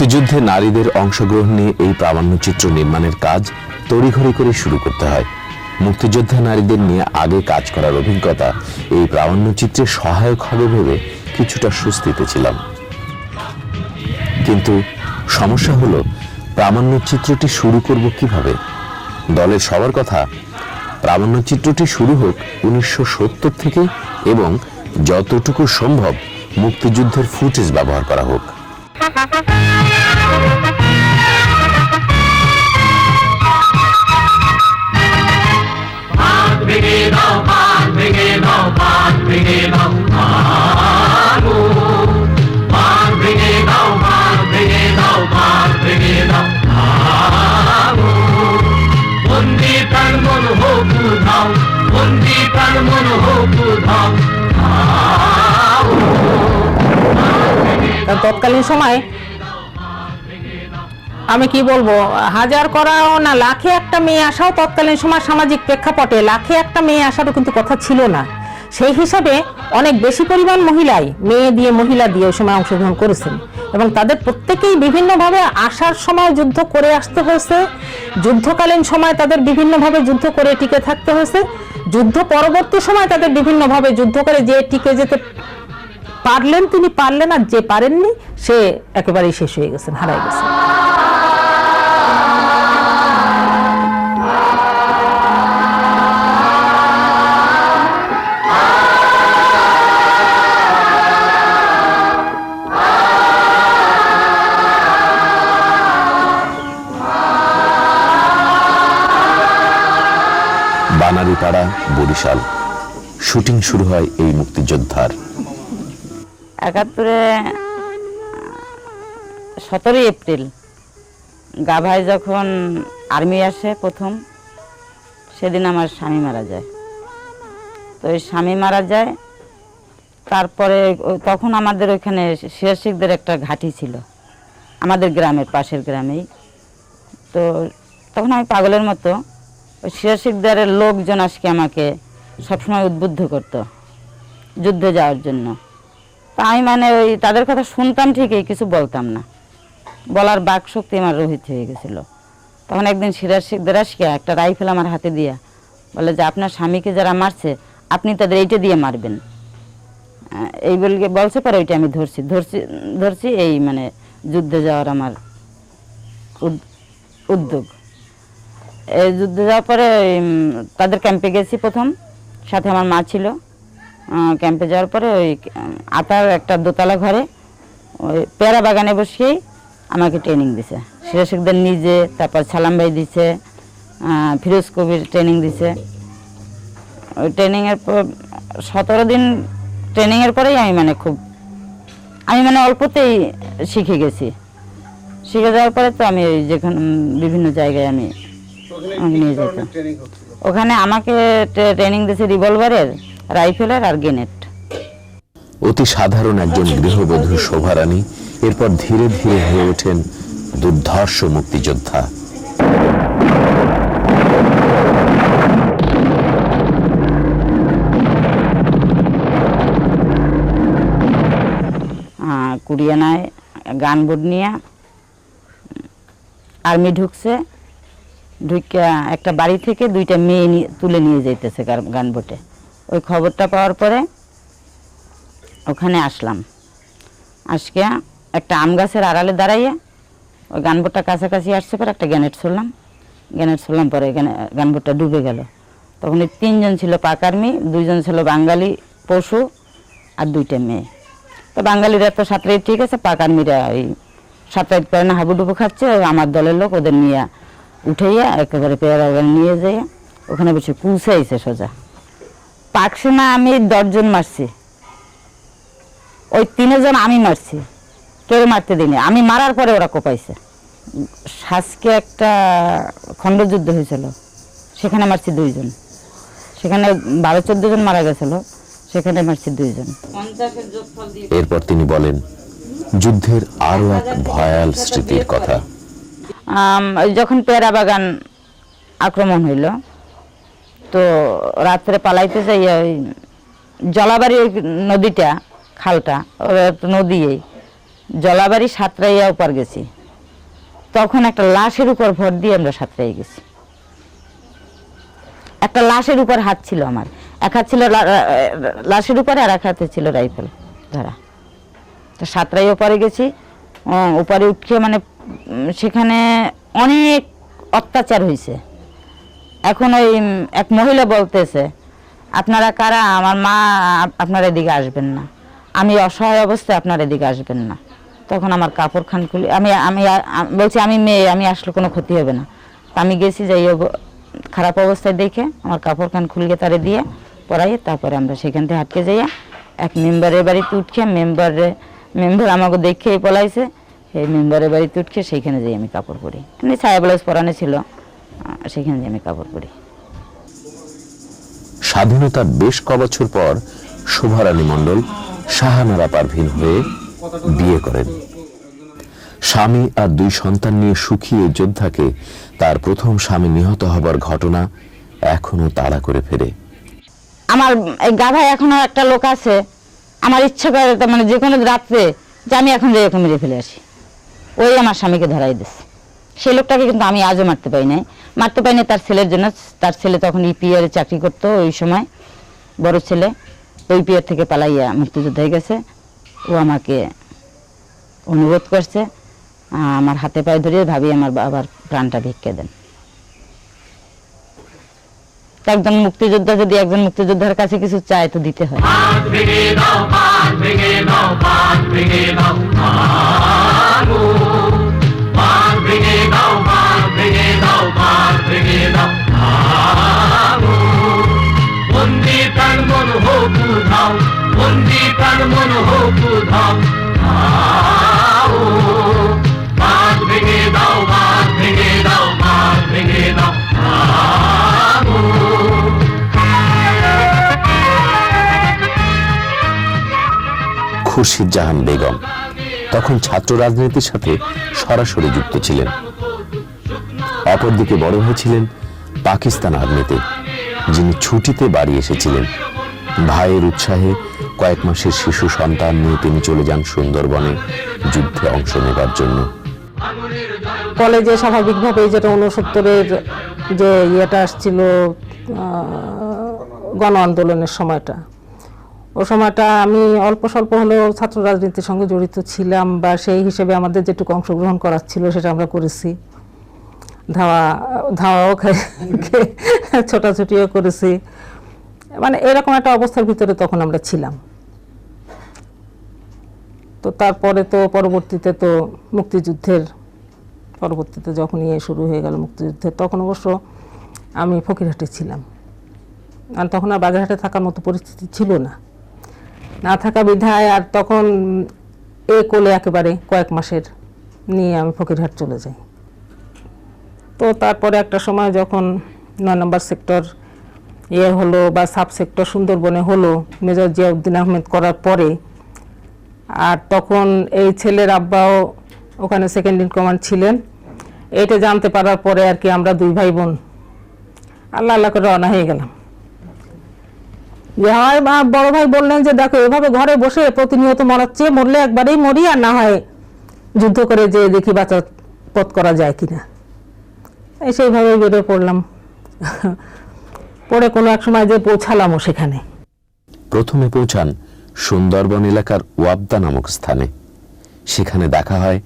মুক্তিযুদ্ধে নারীদের অংশগ্রহণ নিয়ে এই প্রামাণ্যচিত্র নির্মাণের কাজ তড়িঘড়ি করে শুরু করতে হয়। মুক্তিযোদ্ধা নারীদের নিয়ে আগে কাজ করার অভিজ্ঞতা এই প্রামাণ্যচিত্রে সহায়ক হবে ভেবে কিছুটা স্বস্তিতে ছিলাম, কিন্তু সমস্যা হলো প্রামাণ্যচিত্রটি শুরু করব কিভাবে। দলের সবার কথা প্রামাণ্যচিত্রটি শুরু হোক 1970 থেকে এবং যতটুকু সম্ভব মুক্তিযুদ্ধের ফুটেজ ব্যবহার করা হোক। তৎকালীন সময় আমি কি বলবো, হাজার করাও না লাখে একটা মেয়ে আসাও তৎকালীন সময় সামাজিক প্রেক্ষাপটে লাখে একটা মেয়ে আসারও কিন্তু কথা ছিল না। সেই হিসাবে অনেক বেশি পরিমাণ মহিলা দিয়ে ওই সময় অংশগ্রহণ করেছেন এবং তাদের প্রত্যেকেই বিভিন্নভাবে আসার সময় যুদ্ধ করে আসতে হয়েছে, যুদ্ধকালীন সময় তাদের বিভিন্নভাবে যুদ্ধ করে টিকে থাকতে হয়েছে, যুদ্ধ পরবর্তী সময় তাদের বিভিন্নভাবে যুদ্ধ করে যে টিকে যেতে পারলেন তিনি পারলেন, আর যে পারেননি সে একেবারেই শেষ হয়ে গেছেন, হারাই গেছেন। বানারীপাড়া, বরিশাল। শুটিং শুরু হয় এই মুক্তিযোদ্ধার। ৭১-এ 17 এপ্রিল গাভায় যখন আর্মি আসে প্রথম, সেদিন আমার স্বামী মারা যায়। তো এই স্বামী মারা যায়, তারপরে তখন আমাদের ওইখানে সিরাশিকদের একটা ঘাঁটি ছিল আমাদের গ্রামের পাশের গ্রামেই। তো তখন আমি পাগলের মতো ওই সিরাশিকদের লোকজন আজকে আমাকে সবসময় উদ্বুদ্ধ করতো যুদ্ধে যাওয়ার জন্য। তা আমি ওই তাদের কথা শুনতাম ঠিকই, কিছু বলতাম না, বলার বাক শক্তি আমার রহিত হয়ে গেছিল। তখন একদিন সিরাশিকদের আজকে একটা রাইফেল আমার হাতে দিয়া বলে যে আপনার স্বামীকে যারা মারছে আপনি তাদের এইটা দিয়ে মারবেন, এই বলছে। পরে ওইটা আমি ধরছি এই যুদ্ধে যাওয়ার আমার উদ্যোগ। এই যুদ্ধে যাওয়ার পরে তাদের ক্যাম্পে গেছি প্রথম, সাথে আমার মা ছিল। ক্যাম্পে যাওয়ার পরে ওই আতার একটা দোতলা ঘরে ওই পেয়ারা বাগানে বসিয়েই আমাকে ট্রেনিং দিছে সিরাশিকদের নিজে, তারপর সালাম ভাই দিছে, ফিরোজ কবির ট্রেনিং দিছে। ওই ট্রেনিংয়ের পর 17 দিন ট্রেনিংয়ের পরেই আমি অল্পতেই শিখে গেছি। শিখে যাওয়ার পরে তো আমি যেখানে বিভিন্ন জায়গায় আমি নিয়ে যেতাম। ওখানে আমাকে ট্রেনিং দিয়েছে রিভলভারের, রাইফেলের আর গ্রেনেড। অতি সাধারণ একজন গৃহবধূ শোভারানী এরপর ধীরে ধীরে হয়ে ওঠেন দুর্ধর্ষ মুক্তিযোদ্ধা। কুড়িয়ানায় গানবোর্ড নিয়ে আর্মি ঢুকছে, ঢুকে একটা বাড়ি থেকে 2টা মেয়ে তুলে নিয়ে যাইতেছে গানবোটে। ওই খবরটা পাওয়ার পরে ওখানে আসলাম। আজকে একটা আম গাছের আড়ালে দাঁড়াইয়া ওই গানবোটটা কাছাকাছি আসছে, পরে একটা গ্রেনেড ছুড়লাম পরে গানবোটটা ডুবে গেল। তখন ওই 3 জন ছিল পাক আর্মি, 2 জন ছিল বাঙালি পশু আর 2টা মেয়ে। তো বাঙালিরা তো সাঁতরাই ঠিক আছে, পাক আর্মিরা ওই সাঁতরাইতে পারে না, হাবুডুবু খাচ্ছে। আমার দলের লোক ওদের নিয়ে উঠাইয়া একেবারে পেয়ারা বাগানে নিয়ে যাই, ওখানে বসে কুচাইছে সোজা। পাকছে না, আমি 10 জন মারছি, ওই 3 জন আমি মারছি, কেউ মারতে দিইনি। আমি মারার পরে ওরা কোপাইছে। সাজকে একটা খণ্ডযুদ্ধ হয়েছিল, সেখানে মারছি 2 জন, সেখানে 12-14 জন মারা গেছিল, সেখানে মারছি 2 জন। এরপর তিনি বলেন যুদ্ধের আরো এক ভয়াল স্মৃতির কথা। যখন পেয়ারা বাগান আক্রমণ হইল, তো রাত্রে পালাইতে যাই ওই জলাবাড়ি নদীটা, খালটা নদী, জলাবাড়ি সাতরাইয়া উপর গেছি, তখন একটা লাশের উপর ভর দিয়ে আমরা সাতরাই গেছি। একটা লাশের উপর হাত ছিল আমার, এক হাত ছিল লাশের উপরে আর এক হাতে ছিল রাইফেল ধরা। তো সাতরাই উপরে গেছি, উপরে উঠে মানে সেখানে অনেক অত্যাচার হয়েছে। এখন ওই এক মহিলা বলতেছে, আপনারা কারা, আমার মা, আপনারা এদিকে আসবেন না, আমি অসহায় অবস্থায় আপনারা এদিকে আসবেন না। তখন আমার কাপড় খান খুলে আমি আমি বলছি আমি মেয়ে, আমি আসলে কোনো ক্ষতি হবে না। আমি গেছি, যাই খারাপ অবস্থায় দেখে আমার কাপড় খান খুলে তারে দিয়ে পরাইয়ে তারপরে আমরা সেখান থেকে হাঁটকে যাইয়া এক মেম্বারের বাড়িতে উঠে মেম্বার আমাকে দেখে পলাইছে, এই মেম্বারের বাড়িতে উঠে সেইখানে যাই আমি কাপড় পরি, এমনি ছায়া ব্লাউজ পরানো ছিল, সেখানে যাই আমি কাপড় পরি। স্বাধীনতার বেশ কবছর পর শোভারানী মণ্ডল শাহানারা পারভিন হয়ে বিয়ে করেন। স্বামী আর 2 সন্তান নিয়ে সুখী এই যোদ্ধাকে তার প্রথম স্বামী নিহত হবার ঘটনা এখনো তাড়া করে ফেরে। আমার এই গাধায় এখনো একটা লোক আছে, আমার ইচ্ছা করে মানে যে কোনো রাত্রে যে আমি এখন যাই ওকে মেরে ফেলে আসি, ওই আমার স্বামীকে ধরাই দিচ্ছে। সেই লোকটাকে কিন্তু আমি আজও মারতে পারি নাই তার ছেলের জন্য। তার ছেলে তখন ইপিআর চাকরি করতো ওই সময়, বড় ছেলে ওই পিআর থেকে পালাইয়া মুক্তিযোদ্ধায় গেছে। ও আমাকে অনুরোধ করছে, আমার হাতে পায়ে ধরে, ভাবি আমার বাবার প্রাণটা ভিক্ষে দেন। একজন মুক্তিযোদ্ধা যদি একজন মুক্তিযোদ্ধার কাছে কিছু চায় তো দিতে হয়। খুরশিদ জাহান বেগম তখন ছাত্র রাজনীতির সাথে সরাসরি যুক্ত ছিলেন। অপরদিকে বড় হয়েছিলেন পাকিস্তান আর্মিতে, যিনি ছুটিতে বাড়ি এসেছিলেন। ভাইয়ের উৎসাহে কয়েক মাসের শিশু সন্তান নিয়ে তিনি চলে যান সুন্দরবনে যুদ্ধে অংশ নেবার জন্য। কলেজে স্বাভাবিকভাবে যেটা 69-এর যে ইয়েটা আসছিল, গণ আন্দোলনের সময়টা, ও সময়টা আমি অল্প স্বল্প হলেও ছাত্র রাজনীতির সঙ্গে জড়িত ছিলাম, বা সেই হিসেবে আমাদের যেটুকু অংশগ্রহণ করার ছিল সেটা আমরা করেছি। ধাওয়াও ছোটাছুটিও করেছি, মানে এরকম একটা অবস্থার ভিতরে তখন আমরা ছিলাম। তো তারপরে তো পরবর্তীতে তো মুক্তিযুদ্ধের পরবর্তীতে যখন ইয়ে শুরু হয়ে গেল মুক্তিযুদ্ধের, তখন অবশ্য আমি ফকিরহাটে ছিলাম, আর তখন আর বাগেরহাটে থাকার মতো পরিস্থিতি ছিল না থাকা বিধায়, আর তখন কোলে একেবারে কয়েক মাসের নিয়ে আমি ফকিরহাট চলে যাই। তো তারপরে একটা সময় যখন 9 নম্বর সেক্টর ইয়ে হলো বা সাব সেক্টর সুন্দরবনে হলো মেজর জিয়াউদ্দিন আহমেদ করার পরে, আর তখন এই ছেলের আব্বাও ওখানে সেকেন্ড ইন কমান্ড ছিলেন। এটা জানতে পারার পরে আর কি আমরা 2 ভাই বোন আল্লাহ করে রওনা হয়ে গেলাম। যে আমার বড় ভাই বললেন যে দেখো, এভাবে ঘরে বসে প্রতিনিয়ত মরার চেয়ে মরলে একবারেই মরি, আর না হয় যুদ্ধ করে যে দেখি বাঁচার পথ করা যায় কিনা। সেইভাবে বেরিয়ে পড়লাম। পরে কোনো এক সময় যে পৌঁছালামও সেখানে। প্রথমে পৌঁছান সুন্দরবন এলাকার ওয়াবদা নামক স্থানে। সেখানে দেখা হয়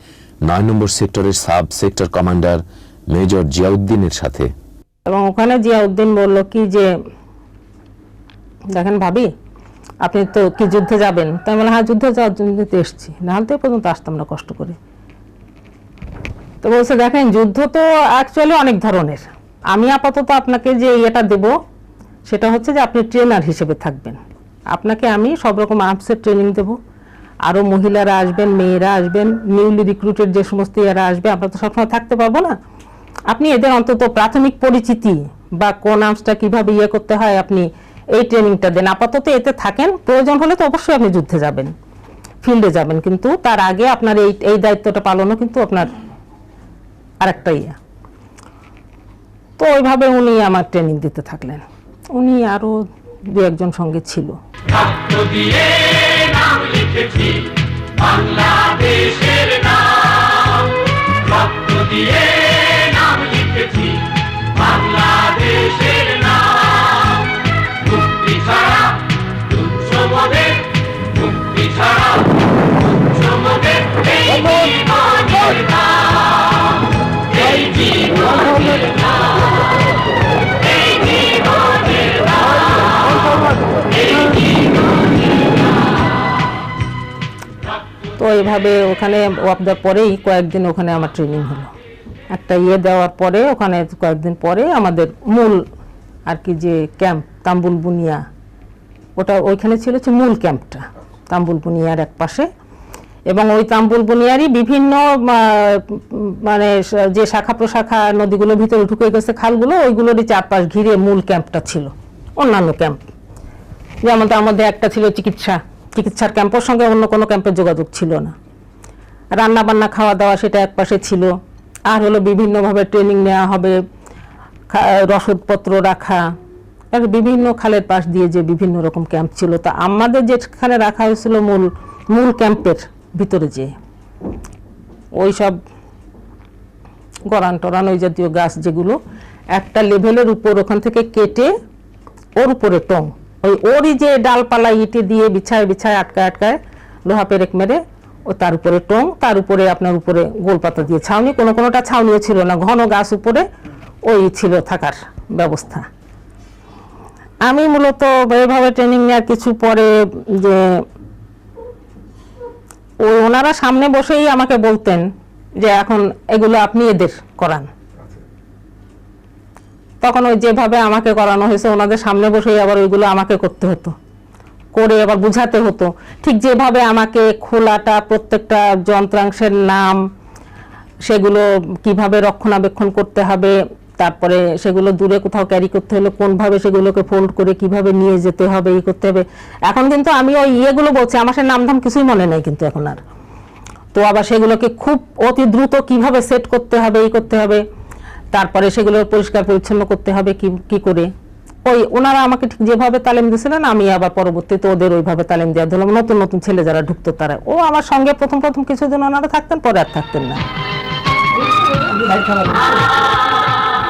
9 নম্বর সেক্টরের সাব সেক্টর কমান্ডার মেজর জিয়াউদ্দিনের সাথে। এবং ওখানে জিয়াউদ্দিন বলল কি যে, দেখেন ভাবি, আপনি তো কি যুদ্ধে যাবেন? তাই বলে হ্যাঁ, যুদ্ধে যাওয়ার জন্য এসছি, নাহলে তো পর্যন্ত আসতাম না কষ্ট করে। তো বলছে দেখেন, যুদ্ধ তো অ্যাকচুয়ালি অনেক ধরনের। আমি আপাতত আপনাকে যে ইয়েটা দেব সেটা হচ্ছে যে আপনি ট্রেনার হিসেবে থাকবেন। আপনাকে আমি সব রকম আর্মসের ট্রেনিং দেব, আরও মহিলারা আসবেন, মেয়েরা আসবেন, নিউলি রিক্রুটেড যে সমস্ত ইয়েরা আসবে, আমরা তো সবসময় থাকতে পারবো না। আপনি এদের অন্তত প্রাথমিক পরিচিতি বা কোন আর্মসটা কীভাবে ইয়ে করতে হয় আপনি এই ট্রেনিংটা দেন। আপাতত এতে থাকেন, প্রয়োজন হলে তো অবশ্যই আপনি যুদ্ধে যাবেন, ফিল্ডে যাবেন, কিন্তু তার আগে আপনার এই দায়িত্বটা পালনও কিন্তু আপনার আরেকটা ইয়ে। তো ওইভাবে উনি আমার ট্রেনিং দিতে থাকলেন। উনি আরও 2-1 জন সঙ্গে ছিল। বাংলাদেশের নাম রক্ত দিয়ে নাম লিখেছি, বাংলাদেশের নাম। মুক্তি ছাড়া তুচ্ছ মোদের, মুক্তি ছাড়া তুচ্ছ মোদের এই জীবনের নাম, এই জীবনের নাম, এই জীবনের নাম, এই জীবনের তো এইভাবে ওখানে ওয়াপদার পরেই কয়েকদিন ওখানে আমার ট্রেনিং হলো। একটা দেওয়ার পরে ওখানে কয়েকদিন পরে আমাদের মূল আর কি যে ক্যাম্প তাম্বুল বুনিয়া, ওটা ওইখানে ছিল হচ্ছে মূল ক্যাম্পটা তাম্বুল বুনিয়ার এক পাশে। এবং ওই তাম্বুল বুনিয়ারই বিভিন্ন মানে যে শাখা প্রশাখা নদীগুলোর ভিতরে ঢুকে গেছে খালগুলো, ওইগুলোরই চারপাশ ঘিরে মূল ক্যাম্পটা ছিল। অন্যান্য ক্যাম্প যেমন তার মধ্যে একটা ছিল চিকিৎসার ক্যাম্পের সঙ্গে অন্য কোনো ক্যাম্পের যোগাযোগ ছিল না। রান্না বান্না খাওয়া দাওয়া সেটা এক পাশে ছিল। আর হলো বিভিন্নভাবে ট্রেনিং নেওয়া হবে, রসদপত্র রাখা, আর বিভিন্ন খালের পাশ দিয়ে যে বিভিন্ন রকম ক্যাম্প ছিল। তা আমাদের যেখানে রাখা হয়েছিল মূল ক্যাম্পের ভিতরে, যে ওই সব গরান টরান ওই জাতীয় গাছ যেগুলো একটা লেভেলের উপর ওখান থেকে কেটে ওর উপরে টং, ওরই যে ডালপালা ইটে দিয়ে বিছায় আটকায় লোহা পেরেক মেরে ও তার উপরে টং, তার উপরে আপনার উপরে গোলপাতা দিয়ে ছাউনি, কোনোটা ছাউনিও ছিল না, ঘন গাছ উপরে ওই ছিল থাকার ব্যবস্থা। আমি মূলত এভাবে ট্রেনিং নেওয়ার কিছু পরে যে ওনারা সামনে বসেই আমাকে বলতেন যে এখন এগুলো আপনি এদের করান। তখন ওই যেভাবে আমাকে করানো হয়েছে ওনাদের সামনে বসেই আবার ওইগুলো আমাকে করতে হতো, করে আবার বুঝাতে হতো। ঠিক যেভাবে আমাকে খোলাটা প্রত্যেকটা যন্ত্রাংশের নাম, সেগুলো কিভাবে রক্ষণাবেক্ষণ করতে হবে, তারপরে সেগুলো দূরে কোথাও ক্যারি করতে হলে কোনভাবে সেগুলোকে ফোল্ড করে কিভাবে নিয়ে যেতে হবে, এই করতে হবে। এখন কিন্তু আমি ওই ইয়েগুলো বলছি, আমার সে নামধাম কিছুই মনে নেই কিন্তু এখন আর। তো আবার সেগুলোকে খুব অতি দ্রুত কিভাবে সেট করতে হবে, এই করতে হবে, তারপরে সেগুলো পরিষ্কার পরিচ্ছন্ন করতে হবে কি করে। ওই ওনারা আমাকে ঠিক যেভাবে তালিম দিয়েছিলেন আমি আবার পরবর্তীতে ওদের ওইভাবে তালিম দেওয়া ধরলাম। নতুন ছেলে যারা ঢুকতো তারা ও আমার সঙ্গে প্রথম কিছুদিন ওনারা থাকতেন, পরে আর থাকতেন না।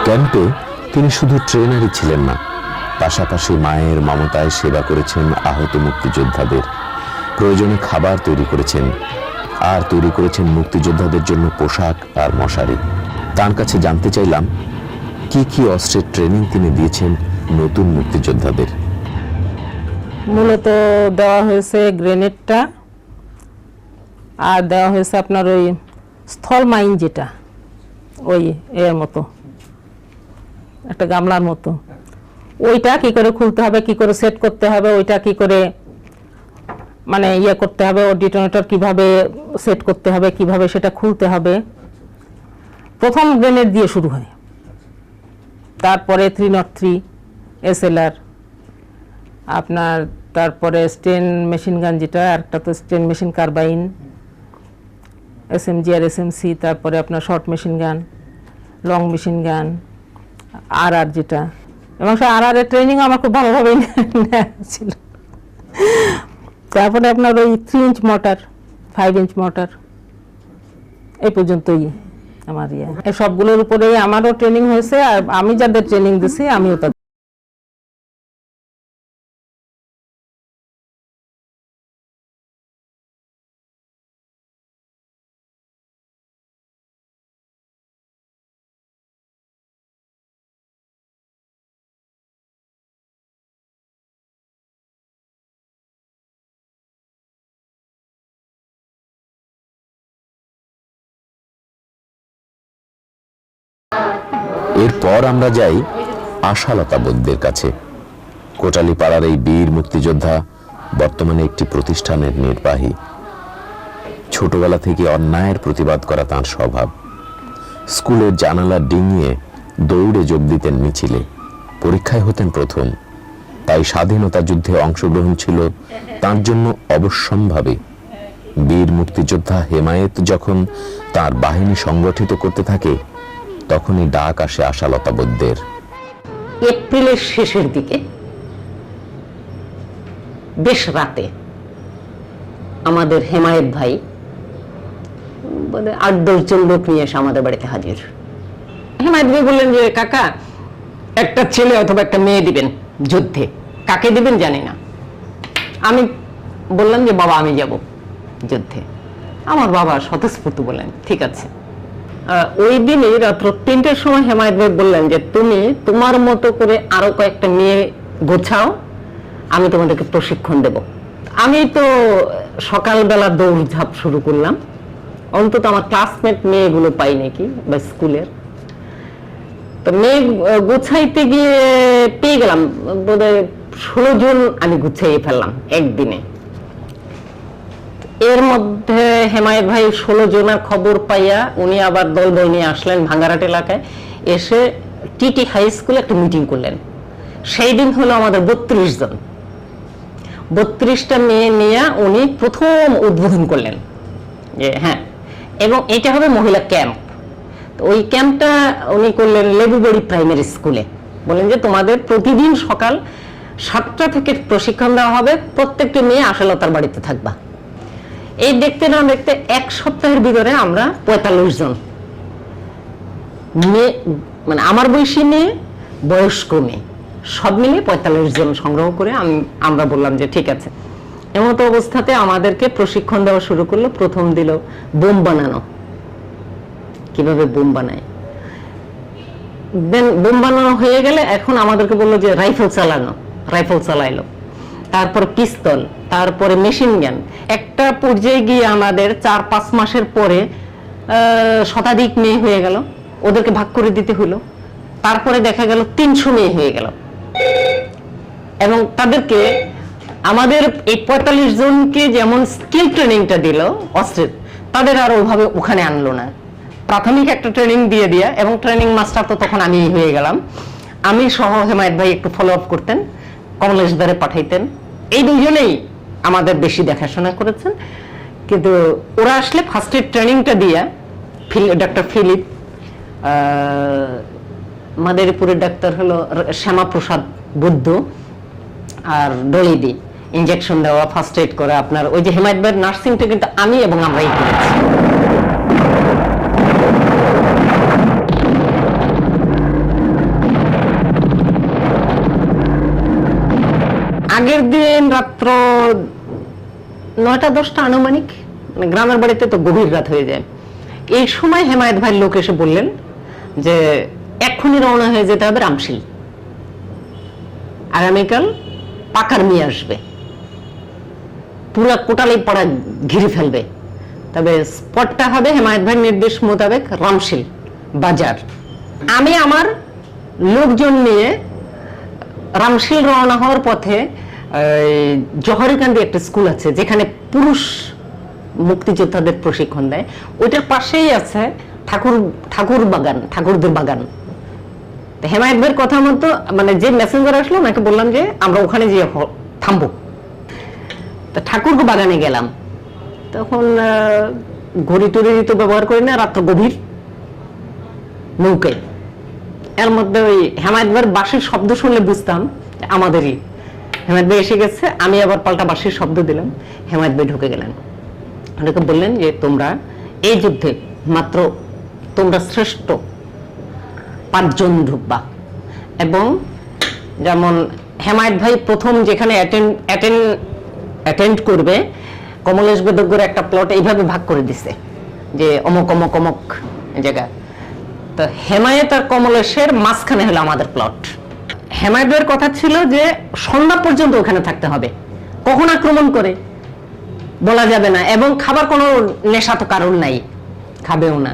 ক্যাম্পে তিনি শুধু ট্রেনারই ছিলেন না, পাশাপাশি মায়ের মমতায় সেবা করেছেন আহত মুক্তিযোদ্ধাদের, প্রয়োজনে খাবার তৈরি করেছেন, আর তৈরি করেছেন মুক্তিযোদ্ধাদের জন্য পোশাক আর মশারি। তার কাছে জানতে চাইলাম কি অস্ত্রের ট্রেনিং তিনি দিয়েছেন নতুন মুক্তিযোদ্ধাদের। মূলত দেওয়া হয়েছে গ্রেনেডটা, আর দেওয়া হয়েছে আপনার ওই স্থল মাইন, যেটা ওই এর মতো একটা গামলার মতো, ওইটা কি করে খুলতে হবে, কি করে সেট করতে হবে, ওইটা কি করে মানে ইয়ে করতে হবে, ও ডিটোনেটর কিভাবে সেট করতে হবে, কিভাবে সেটা খুলতে হবে। প্রথম গ্রেনেড দিয়ে শুরু হয়, তারপরে 303 SLR আপনার, তারপরে স্টেন মেশিন গান যেটা, একটা তো স্টেন মেশিন কার্বাইন, SMG আর SMC, তারপরে আপনার short machine gun, long machine gun, আর যেটা, এবং সে আর এর ট্রেনিং আমার খুব ভালোভাবে ছিল। তারপরে আপনার ওই 3 ইঞ্চ মোটর, 5 ইঞ্চ মোটর, এই পর্যন্তই আমার এই সবগুলোর উপরে আমারও ট্রেনিং হয়েছে। আর আমি যাদের ট্রেনিং দিছি আমিও তাদের। এরপর আমরা যাই আশালতা বৈদ্যের কাছে। কোটালীপাড়ার এই বীর মুক্তিযোদ্ধা বর্তমানে একটি প্রতিষ্ঠানের নির্বাহী। ছোটবেলা থেকে অন্যায়ের প্রতিবাদ করা তাঁর স্বভাব। স্কুলের জানালা ডিঙিয়ে দৌড়ে যোগ দিতেন মিছিলে, পরীক্ষায় হতেন প্রথম। তাই স্বাধীনতা যুদ্ধে অংশগ্রহণ ছিল তার জন্য অবশ্যম্ভাবী। বীর মুক্তিযোদ্ধা হেমায়েত যখন তার বাহিনী সংগঠিত করতে থাকে তখনই ডাক আসে আশালতা বৈদ্যের। এপ্রিলের শেষের দিকে বেশ রাতে আমাদের হেমায়েত ভাই 8-10 জন লোক নিয়ে এসে আমাদের বাড়িতে হাজির। হেমায়েত ভাই বললেন যে কাকা একটা ছেলে অথবা একটা মেয়ে দিবেন যুদ্ধে, কাকে দিবেন জানি না। আমি বললাম যে বাবা আমি যাব যুদ্ধে। আমার বাবা স্বতঃস্ফূর্ত বললেন ঠিক আছে। ওই দিনই রাত্র 3টের সময় হেমায়েত ভাই বললেন যে তুমি তোমার মতো করে আরো কয়েকটা মেয়ে গোছাও, আমি তোমাদেরকে প্রশিক্ষণ দেব। আমি তো সকালবেলা দৌড়ঝাঁপ শুরু করলাম, অন্তত আমার ক্লাসমেট মেয়েগুলো পাই নাকি বা স্কুলের। তো মেয়ে গুছাইতে গিয়ে পেয়ে গেলাম বোধহয় 16 জন আমি গুছাইয়ে ফেললাম একদিনে। এর মধ্যে হেমায়েত ভাই 16 জনের খবর পাইয়া উনি আবার দল নিয়ে আসলেন ভাঙ্গারহাট এলাকায়, এসে টিটি হাই স্কুলে একটা মিটিং করলেন। সেই দিন হলো আমাদের 32 জন, 32টা মেয়ে নিয়ে উনি প্রথম উদ্বোধন করলেন যে হ্যাঁ, এবং এটা হবে মহিলা ক্যাম্প। তো ওই ক্যাম্পটা উনি করলেন লেবুবাড়ি প্রাইমারি স্কুলে। বলেন যে তোমাদের প্রতিদিন সকাল 7টা থেকে প্রশিক্ষণ দেওয়া হবে, প্রত্যেকটি মেয়ে আশালতার বাড়িতে থাকবা। এই দেখতে না দেখতে 1 সপ্তাহের ভিতরে আমরা 45 জন মেয়ে, মানে আমার বয়সী মেয়ে, বয়স্ক মেয়ে, সব মিলে 45 জন সংগ্রহ করে আমরা বললাম যে ঠিক আছে। এমতো অবস্থাতে আমাদেরকে প্রশিক্ষণ দেওয়া শুরু করলো। প্রথম দিল বোম বানানো, কিভাবে বোম বানায়। দেন বোম বানানো হয়ে গেলে এখন আমাদেরকে বললো যে রাইফেল চালানো, রাইফেল চালাইলো, তারপর পিস্তল, তারপরে মেশিন গান। একটা পর্যায়ে গিয়ে আমাদের 4-5 মাসের পরে শতাধিক মেয়ে হয়ে গেল, ওদেরকে ভাগ করে দিতে হলো। তারপরে দেখা গেল 300 মেয়ে হয়ে গেল, এবং তাদেরকে আমাদের এই 45 জনকে যেমন স্কিল ট্রেনিংটা দিল অস্ত্রের, তাদের আর ওভাবে ওখানে আনলো না। প্রাথমিক একটা ট্রেনিং দিয়ে দিয়া, এবং ট্রেনিং মাস্টার তো তখন আমি হয়ে গেলাম। আমি সহ হেমায়েত ভাই একটু ফলো আপ করতেন, কমলেশদারে পাঠাইতেন। এই দুজনেই আমাদের বেশি দেখাশোনা করেছেন। কিন্তু ওরা আসলে ফার্স্ট এড ট্রেনিংটা দিয়া ডক্টর ফিলিপ, মাদারীপুরের ডাক্তার হলো শ্যামাপ্রসাদ বুদ্ধ, আর ডলিদি ইনজেকশন দেওয়া, ফার্স্ট এড করা। আপনার ওই যে হেমায়েত ভাইয়ের নার্সিংটা কিন্তু আমি এবং আমরাই করেছি। আগের দিন রাত্র 9টা-10টা আনুমানিক, মানে গ্রামের বাড়িতে তো গভীর রাত হয়ে যায়। এই সময় হেমায়েত ভাইয়ের লোক এসে বললেন যে এক্ষুনি রওনা হয়ে যেতে হবে রামশিল, আগামীকাল পাকার মেয়ে আসবে, পুরা কোটালি পাড়া ঘিরে ফেলবে। তবে স্পটটা হবে হেমায়েত ভাইয়ের নির্দেশ মোতাবেক রামশিল বাজার। আমি আমার লোকজন নিয়ে রামশিল রওনা হওয়ার পথে জহরিকান্দি একটা স্কুল আছে যেখানে পুরুষ মুক্তিযোদ্ধাদের প্রশিক্ষণ দেয়, ওইটার পাশেই আছে ঠাকুর বাগান, ঠাকুরদের বাগান। হেমায়েত ভাইয়ের কথা মতো, মানে যে মেসেঞ্জার আসলো ওনাকে বললাম যে আমরা ওখানে গিয়ে থামবো। তা ঠাকুর বাগানে গেলাম, তখন ঘড়ি টড়ি তো ব্যবহার করি না, রাত্র গভীর, নৌকায়। এর মধ্যে ওই হেমায়েত ভাইয়ের বাঁশির শব্দ শুনলে বুঝতাম আমাদেরই হেমায়েত ভাই এসে গেছে। আমি আবার পাল্টা বাঁশির শব্দ দিলাম, হেমায়েত ভাই ঢুকে গেলেন। ওনাকে বললেন যে তোমরা এই যুদ্ধে মাত্র তোমরা শ্রেষ্ঠ 5 জন ঢুকবা, এবং যেমন হেমায়েত ভাই প্রথম যেখানে অ্যাটেন্ড করবে, কমলেশ বেদজ্ঞর একটা প্লট এইভাবে ভাগ করে দিছে যে অমক অমক অমক জায়গা। তো হেমায়েত আর কমলেশের মাঝখানে হলো আমাদের প্লট। হেমায়েতের কথা ছিল যে সন্ধ্যা পর্যন্ত ওখানে থাকতে হবে, কখন আক্রমণ করে বলা যাবে না, এবং খাবার কোনো নেশা তো কারণ নাই, খাবেও না।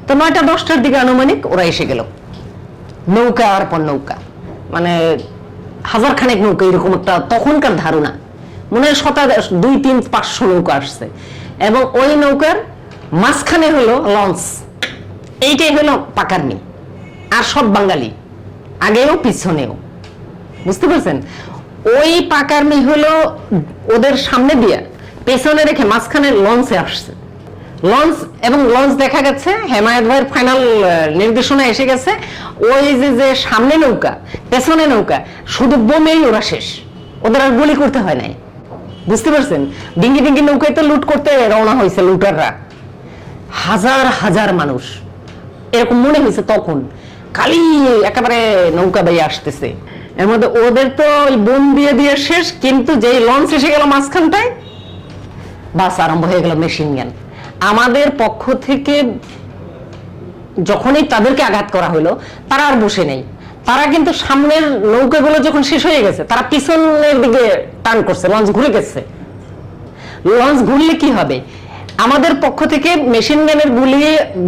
তো 9টা-10টার দিকে আনুমানিক ওরা এসে গেল, নৌকা আর পর নৌকা, মানে 1000 খানেক নৌকা, এরকম একটা তখনকার ধারণা। মনে হয় 200-300-500 নৌকা আসছে, এবং ওই নৌকার মাঝখানে হলো লঞ্চ। এইটাই হলো পাকারনি, আর সব বাঙালি, আগেও পিছনেও, বুঝতে পারছেন? ওই পাকারনি হলো ওদের সামনে দিয়ে পেছনে রেখে মাঝখানে লঞ্চে আসছে। লঞ্চ, এবং লঞ্চ দেখা গেছে হেমায়েত ভাইয়ের ফাইনাল নির্দেশনা এসে গেছে, ওই যে সামনে নৌকা পেছনে নৌকা, শুধু বোমেই ওরা শেষ, ওদের আর গুলি করতে হয় নাই। বুঝতে পারছেন? ডিঙ্গি ডিঙ্গি নৌকাতে লুট করতে রওনা হয়েছে লুটাররা, হাজার হাজার মানুষ। এরকম মনে হয়েছে তখন খালি একেবারে নৌকা বাইয়ে আসতেছে। এর মধ্যে ওদের তো ওই বোম দিয়ে দিয়ে শেষ, কিন্তু যেই লঞ্চ এসে গেল মাঝখানটায়, বাস আরম্ভ হয়ে গেল মেশিন গান। আমাদের পক্ষ থেকে যখনই তাদেরকে আঘাত করা হলো, তারা আর বসে নেই। তারা কিন্তু সামনের নৌকাগুলো যখন শেষ হয়ে গেছে, তারা পিছনের দিকে টার্ন করছে, লঞ্চ ঘুরে গেছে। লঞ্চ ঘুরলে কি হবে? আমাদের পক্ষ থেকে মেশিন গানের গুলি,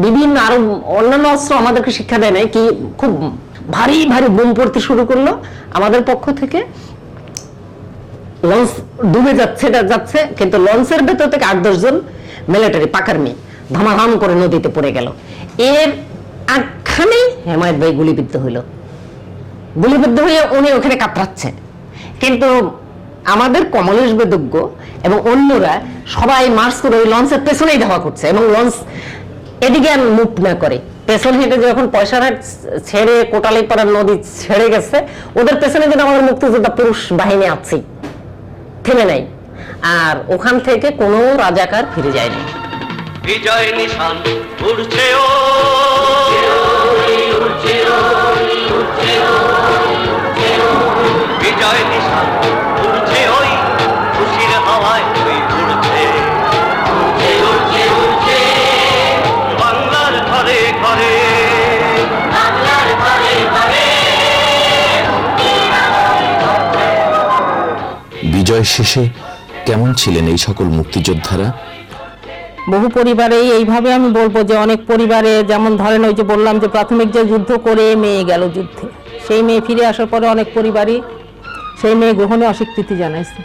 বিভিন্ন আরো অন্যান্য অস্ত্র আমাদেরকে শিক্ষা দেয় নাই কি, খুব ভারী ভারী বোম পড়তে শুরু করলো আমাদের পক্ষ থেকে। লঞ্চ ডুবে যাচ্ছে, কিন্তু লঞ্চের ভেতর থেকে 8-10 জন মিলিটারি পাকার্মি ধামাধাম করে নদীতে পড়ে গেল। এর আগখানেই হেমায়েত ভাই গুলিবিদ্ধ হইল। গুলিবিদ্ধ হয়ে উনি ওখানে কাতরাচ্ছে, কিন্তু আমাদের কমলেশ বেদজ্ঞ এবং অন্যরা সবাই মার্চ করে ওই লঞ্চের পেছনেই ধাওয়া করছে, এবং লঞ্চ এদিকে আর মুভ না করে পেছন হেঁটে যখন পয়সারহাট ছেড়ে কোটালীপাড়ার নদী ছেড়ে গেছে, ওদের পেছনে যেন আমাদের মুক্তিযোদ্ধা পুরুষ বাহিনী আছে, থেমে নাই। আর ওখান থেকে কোনো রাজাকার ফিরে যায়নি। বিজয় নিশান উড়ছে ও, বিজয় নিশান উড়ছে ওই খুশির হাওয়ায়, ওই উড়ছে বাংলার ঘরে ঘরে, বাংলার ঘরে ঘরে। বিজয় শেষে কেমন ছিলেন এই সকল মুক্তিযোদ্ধারা? বহু পরিবারেই এইভাবে আমি বলবো যে অনেক পরিবারে, যেমন ধরেন ওই যে বললাম যে প্রাথমিক যে যুদ্ধ করে মেয়ে গেল যুদ্ধে, সেই মেয়ে ফিরে আসার পরে অনেক পরিবারই সেই মেয়ে গ্রহণে অস্বীকৃতি জানাইছে।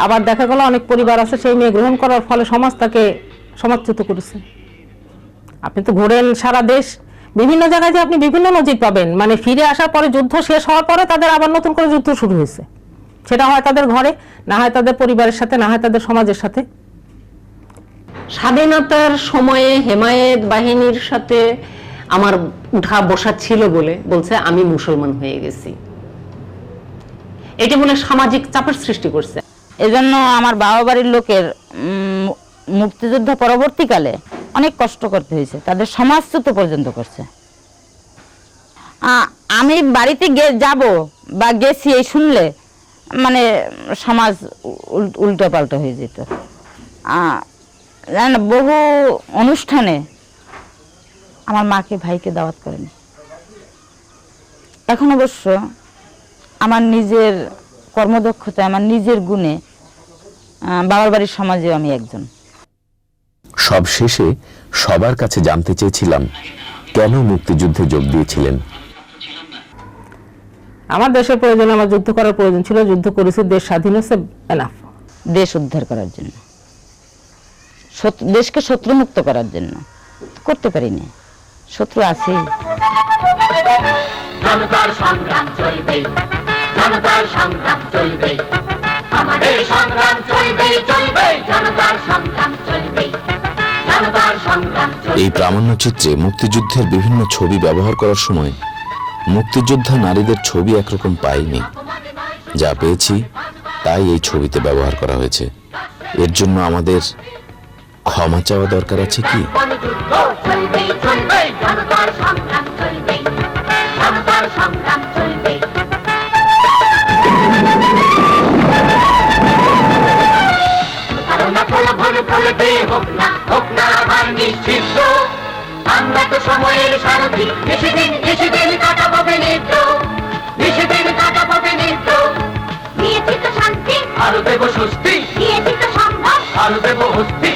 আবার দেখা গেল অনেক পরিবার আছে সেই মেয়ে গ্রহণ করার ফলে সমাজ তাকে সমাজচ্যুত করেছে। আপনি তো ঘোরেন সারা দেশ, বিভিন্ন জায়গায় যে আপনি বিভিন্ন নজির পাবেন, মানে ফিরে আসার পরে যুদ্ধ শেষ হওয়ার পরে তাদের আবার নতুন করে যুদ্ধ শুরু হয়েছে। সেটা হয় তাদের ঘরে, না হয় তাদের পরিবারের সাথে, না হয় তাদের সমাজের সাথে। স্বাধীনতার সময়ে হেমায়েত বাহিনীর সাথে আমার উঠা বসা ছিল বলে বলছে আমি মুসলমান হয়ে গেছি। এটা বলে সামাজিক চাপের সৃষ্টি করছে। এজন্য আমার বাবা বাড়ির লোকের মুক্তিযুদ্ধ পরবর্তীকালে অনেক কষ্ট করতে হয়েছে, তাদের সমাজচ্যুত পর্যন্ত করছে। আমি বাড়িতে যাব বা গেছি এই শুনলে মানে সমাজ উল্টো পাল্টা হয়ে যেত। বহু অনুষ্ঠানে আমার মাকে ভাইকে দাওয়াত করেনি। এখন অবশ্য আমার নিজের কর্মদক্ষতা, আমার নিজের গুণে বাবার বাড়ির সমাজেও আমি একজন। সব শেষে সবার কাছে জানতে চেয়েছিলাম কেন মুক্তিযুদ্ধে যোগ দিয়েছিলেন। আমার দেশের প্রয়োজন, আমার যুদ্ধ করার প্রয়োজন ছিল, যুদ্ধ করেছি, দেশ স্বাধীন হচ্ছে, এনাফ। দেশ উদ্ধার করার জন্য, দেশকে শত্রুমুক্ত করার জন্য। করতে পারিনি, শত্রু আছেই। জনতার সংগ্রাম চলবে, জনতার সংগ্রাম চলবে, আমাদের সংগ্রাম চলবে চলবে, জনতার সংগ্রাম চলবে, জনতার সংগ্রাম চলবে। এই প্রামাণ্যচিত্রে মুক্তিযুদ্ধের বিভিন্ন ছবি ব্যবহার করার সময় মুক্তিযোদ্ধা নারীদের ছবি একরকম পাইনি, যা পেয়েছি তাই এই ছবিতে ব্যবহার করা হয়েছে। এর জন্য আমাদের ক্ষমা চাওয়া দরকার আছে কি? গণযুদ্ধ চলবে চলবে, জনতার সংগ্রাম চলবে, জনতার সংগ্রাম চলবে। করোনা প্রলোভন ফলবে হোক না আবার নিশ্চিত, আমরা তো সময়ের সারথি, বেশি দিন কাটাবো বেনিদ্র, বেশি দিন কাটাবো বেনিদ্র। দিয়েছি তো শান্তি, আরো দেব স্বস্তি, দিয়েছি তো সম্ভব, আরো দেব হস্তি।